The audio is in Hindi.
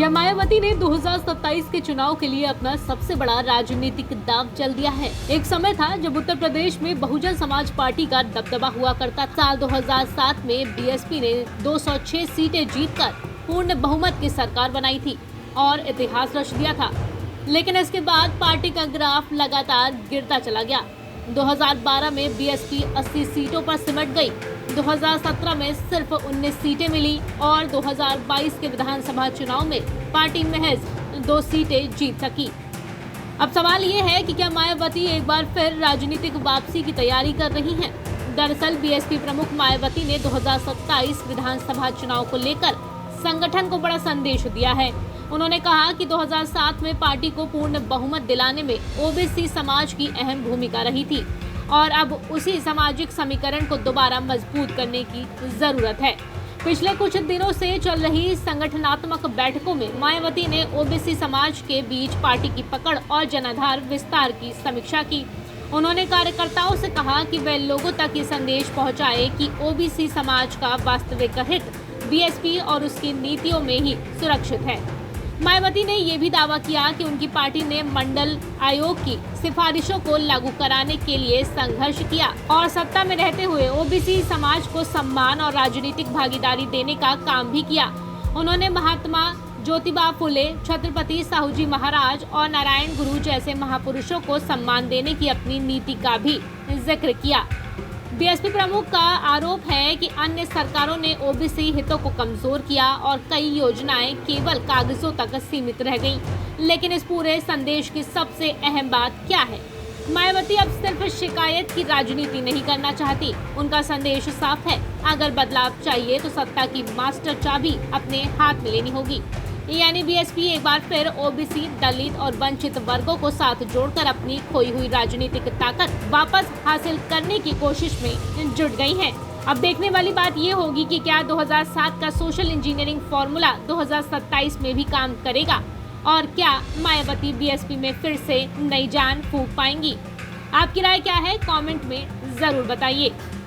क्या मायावती ने 2027 के चुनाव के लिए अपना सबसे बड़ा राजनीतिक दांव चल दिया है? एक समय था जब उत्तर प्रदेश में बहुजन समाज पार्टी का दबदबा हुआ करता। साल 2007 में बीएसपी ने 206 सीटें जीतकर पूर्ण बहुमत की सरकार बनाई थी और इतिहास रच दिया था। लेकिन इसके बाद पार्टी का ग्राफ लगातार गिरता चला गया। 2012 में बीएसपी 80 सीटों पर सिमट गई। 2017 में सिर्फ 19 सीटें मिली और 2022 के विधानसभा चुनाव में पार्टी महज 2 सीटें जीत सकी। अब सवाल ये है कि क्या मायावती एक बार फिर राजनीतिक वापसी की तैयारी कर रही हैं? दरअसल बीएसपी प्रमुख मायावती ने 2027 विधानसभा चुनाव को लेकर संगठन को बड़ा संदेश दिया है। उन्होंने कहा कि 2007 में पार्टी को पूर्ण बहुमत दिलाने में ओबीसी समाज की अहम भूमिका रही थी और अब उसी सामाजिक समीकरण को दोबारा मजबूत करने की जरूरत है। पिछले कुछ दिनों से चल रही संगठनात्मक बैठकों में मायावती ने ओबीसी समाज के बीच पार्टी की पकड़ और जनाधार विस्तार की समीक्षा की। उन्होंने कार्यकर्ताओं से कहा कि वे लोगों तक ये संदेश पहुंचाए कि ओबीसी समाज का वास्तविक हित बीएसपी और उसकी नीतियों में ही सुरक्षित है। मायावती ने यह भी दावा किया कि उनकी पार्टी ने मंडल आयोग की सिफारिशों को लागू कराने के लिए संघर्ष किया और सत्ता में रहते हुए ओबीसी समाज को सम्मान और राजनीतिक भागीदारी देने का काम भी किया। उन्होंने महात्मा ज्योतिबा फुले, छत्रपति साहूजी महाराज और नारायण गुरु जैसे महापुरुषों को सम्मान देने की अपनी नीति का भी जिक्र किया। बीएसपी प्रमुख का आरोप है कि अन्य सरकारों ने ओबीसी हितों को कमजोर किया और कई योजनाएं केवल कागजों तक सीमित रह गईं। लेकिन इस पूरे संदेश की सबसे अहम बात क्या है? मायावती अब सिर्फ शिकायत की राजनीति नहीं करना चाहती। उनका संदेश साफ है, अगर बदलाव चाहिए तो सत्ता की मास्टर चाबी अपने हाथ में लेनी होगी। यानी बीएसपी एक बार फिर ओबीसी, दलित और वंचित वर्गों को साथ जोड़कर अपनी खोई हुई राजनीतिक ताकत वापस हासिल करने की कोशिश में जुट गई है। अब देखने वाली बात ये होगी कि क्या 2007 का सोशल इंजीनियरिंग फॉर्मूला 2027 में भी काम करेगा और क्या मायावती बीएसपी में फिर से नई जान फूंक पाएंगी? आपकी राय क्या है? कमेंट में जरूर बताइए।